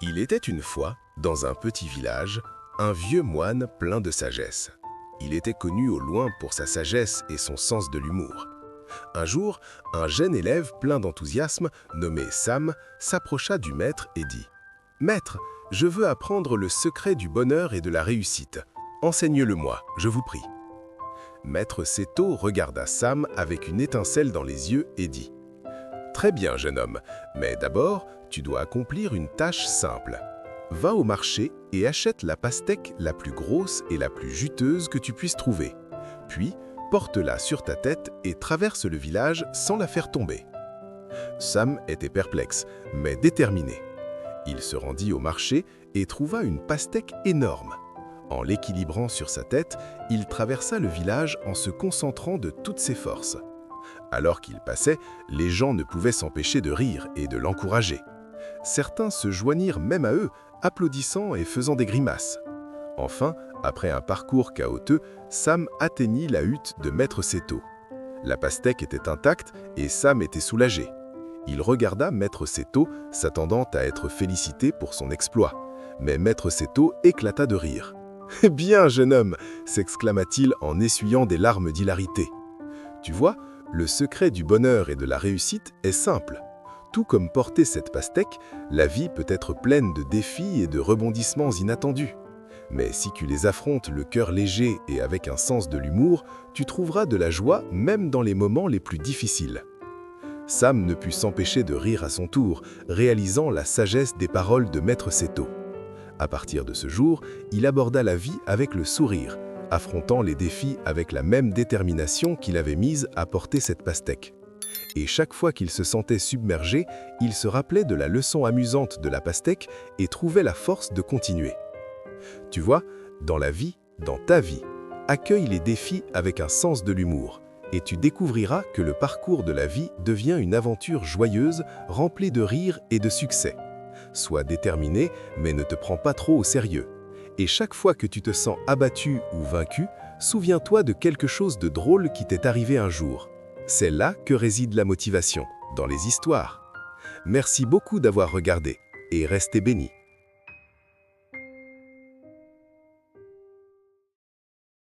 Il était une fois, dans un petit village, un vieux moine plein de sagesse. Il était connu au loin pour sa sagesse et son sens de l'humour. Un jour, un jeune élève plein d'enthousiasme, nommé Sam, s'approcha du maître et dit « Maître, je veux apprendre le secret du bonheur et de la réussite. Enseigne-le-moi, je vous prie. » Maître Seto regarda Sam avec une étincelle dans les yeux et dit « Très bien, jeune homme, mais d'abord, tu dois accomplir une tâche simple. Va au marché et achète la pastèque la plus grosse et la plus juteuse que tu puisses trouver. Puis, porte-la sur ta tête et traverse le village sans la faire tomber. » Sam était perplexe, mais déterminé. Il se rendit au marché et trouva une pastèque énorme. En l'équilibrant sur sa tête, il traversa le village en se concentrant de toutes ses forces. Alors qu'il passait, les gens ne pouvaient s'empêcher de rire et de l'encourager. Certains se joignirent même à eux, applaudissant et faisant des grimaces. Enfin, après un parcours chaotique, Sam atteignit la hutte de Maître Seto. La pastèque était intacte et Sam était soulagé. Il regarda Maître Seto, s'attendant à être félicité pour son exploit. Mais Maître Seto éclata de rire. « Bien, jeune homme !» s'exclama-t-il en essuyant des larmes d'hilarité. « Tu vois, le secret du bonheur et de la réussite est simple. Tout comme porter cette pastèque, la vie peut être pleine de défis et de rebondissements inattendus. Mais si tu les affrontes le cœur léger et avec un sens de l'humour, tu trouveras de la joie même dans les moments les plus difficiles. » Sam ne put s'empêcher de rire à son tour, réalisant la sagesse des paroles de Maître Seto. À partir de ce jour, il aborda la vie avec le sourire, affrontant les défis avec la même détermination qu'il avait mise à porter cette pastèque. Et chaque fois qu'il se sentait submergé, il se rappelait de la leçon amusante de la pastèque et trouvait la force de continuer. Tu vois, dans la vie, dans ta vie, accueille les défis avec un sens de l'humour, et tu découvriras que le parcours de la vie devient une aventure joyeuse, remplie de rires et de succès. Sois déterminé, mais ne te prends pas trop au sérieux. Et chaque fois que tu te sens abattu ou vaincu, souviens-toi de quelque chose de drôle qui t'est arrivé un jour. C'est là que réside la motivation, dans les histoires. Merci beaucoup d'avoir regardé, et restez bénis.